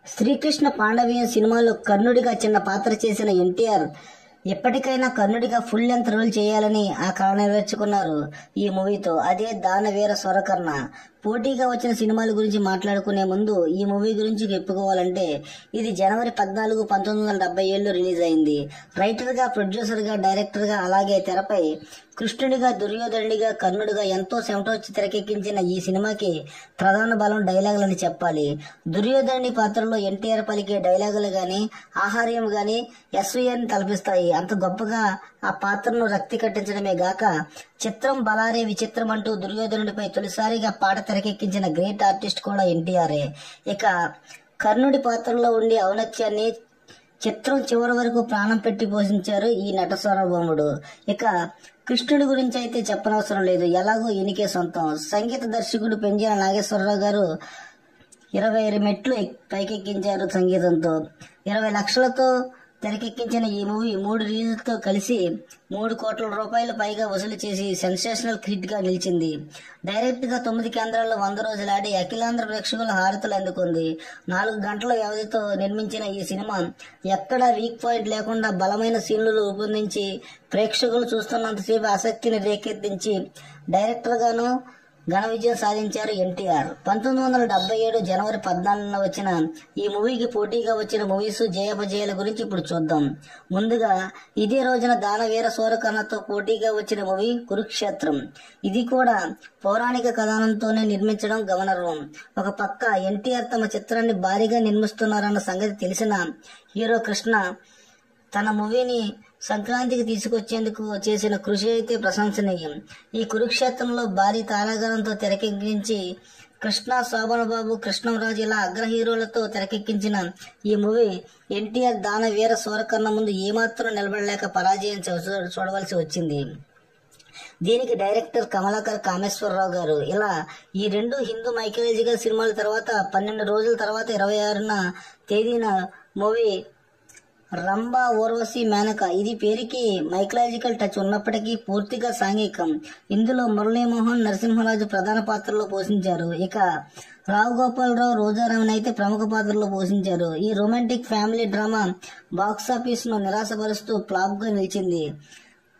శ్రీకృష్ణ పాండవీయం సినిమాలో కర్ణుడిగా చిన్న పాత్ర చేసిన ఎన్టీఆర్ ఎప్పటికైనా కర్ణుడిగా ఫుల్ లెంత్ రోల్ చేయాలని ఆ కళ నెరవేర్చుకున్నారు ఈ మూవీతో. అదే దానవీర స్వరకర్ణ. పోటీగా వచ్చిన సినిమాల గురించి మాట్లాడుకునే ముందు ఈ మూవీ గురించి చెప్పుకోవాలంటే ఇది జనవరి 14, 1977లో రిలీజ్ అయింది. రైటర్ గా, ప్రొడ్యూసర్ గా, డైరెక్టర్ గా, అలాగే తెరపై కృష్ణుడిగా, దుర్యోధనుడిగా, కర్ణుడిగా ఎంతో చెమటొచ్చి తెరకెక్కించిన ఈ సినిమాకి ప్రధాన బలం డైలాగులని చెప్పాలి. దుర్యోధనుడి పాత్రలో ఎన్టీఆర్ పలికే డైలాగులు గాని, ఆహార్యం గాని ఎస్వీఆర్ని తలపిస్తాయి. అంత గొప్పగా ఆ పాత్రను రక్తి కట్టించడమే గాక చిత్రం బలారే విచిత్రం అంటూ దుర్యోధనుడిపై తొలిసారిగా పాట తెరకెక్కించిన గ్రేట్ ఆర్టిస్ట్ కూడా ఎన్టీఆరే. ఇక కర్ణుడి పాత్రలో ఉండే ఔన్నత్యాన్ని చిత్రం చివరి వరకు ప్రాణం పెట్టి పోషించారు ఈ నట సార్వభౌముడు. ఇక కృష్ణుడి గురించి అయితే చెప్పనవసరం లేదు, ఎలాగో ఈయనకే సొంతం. సంగీత దర్శకుడు పెంజాల నాగేశ్వరరావు గారు 20 మెట్లు పైకెక్కించారు సంగీతంతో. 20 లక్షలతో తెరకెక్కించిన ఈ మూవీ 3 రిలీజులతో కలిసి 3 కోట్ల రూపాయల పైగా వసూలు చేసి సెన్సేషనల్ హిట్ గా నిలిచింది. డైరెక్ట్ గా 9 కేంద్రాల్లో 100 రోజులు ఆడి అఖిలాంధ్ర ప్రేక్షకుల హారతులు అందుకుంది. 4 గంటల వ్యవధితో నిర్మించిన ఈ సినిమా ఎక్కడా వీక్ పాయింట్ లేకుండా బలమైన సీన్లు రూపొందించి ప్రేక్షకులు చూస్తున్నంతసేపు ఆసక్తిని రేకెత్తించి డైరెక్టర్ గాను ఘన విజయం సాధించారు ఎన్టీఆర్. 1977 జనవరి 14న వచ్చిన ఈ మూవీకి పోటీగా వచ్చిన మూవీస్ జయాపజయాల గురించి ఇప్పుడు చూద్దాం. ముందుగా ఇదే రోజున దానవీర స్వరకర్ణతో పోటీగా వచ్చిన మూవీ కురుక్షేత్రం. ఇది కూడా పౌరాణిక కథనంతోనే నిర్మించడం గమనార్హం. ఒక పక్క ఎన్టీఆర్ తమ చిత్రాన్ని భారీగా నిర్మిస్తున్నారన్న సంగతి తెలిసిన హీరో కృష్ణ తన మూవీని సంక్రాంతికి తీసుకొచ్చేందుకు చేసిన కృషి అయితే ప్రశంసనీయం. ఈ కురుక్షేత్రంలో భారీ తారాగణంతో తెరకెక్కించి కృష్ణ, శోభన్ బాబు, కృష్ణంరాజు ఇలా అగ్ర హీరోలతో తెరకెక్కించిన ఈ మూవీ ఎన్టీఆర్ దానవీర స్వరకర్ణ ముందు ఏమాత్రం నిలబడలేక పరాజయం చూడవలసి వచ్చింది. దీనికి డైరెక్టర్ కమలాకర్ కామేశ్వరరావు గారు. ఇలా ఈ 2 హిందూ మైథాలజికల్ సినిమాల తర్వాత 12 రోజుల తర్వాత 26న తేదీన మూవీ రంభా ఊర్వశి మేనక. ఇది పేరుకి మైథాలజికల్ టచ్ ఉన్నప్పటికీ పూర్తిగా సాంఘికం. ఇందులో మురళీమోహన్, నరసింహరాజు ప్రధాన పాత్రలో పోషించారు. ఇక రావు గోపాలరావు, రోజారామన్ అయితే ప్రముఖ పాత్రలో పోషించారు. ఈ రొమాంటిక్ ఫ్యామిలీ డ్రామా బాక్సాఫీస్ ను నిరాశపరుస్తూ ఫ్లాప్ గా నిలిచింది.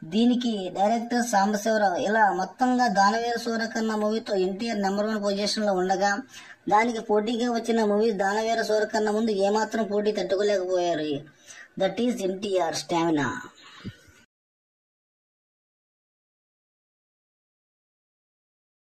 దీనికి డైరెక్టర్ సాంబశివరావు. ఇలా మొత్తంగా దానవీర స్వరకర్ణ మూవీతో ఎన్టీఆర్ నెంబర్ 1 పొజిషన్ లో ఉండగా దానికి పోటీగా వచ్చిన మూవీ దానవీర స్వరకర్ణ ముందు ఏమాత్రం పోటీ తట్టుకోలేకపోయారు. That is NTR stamina.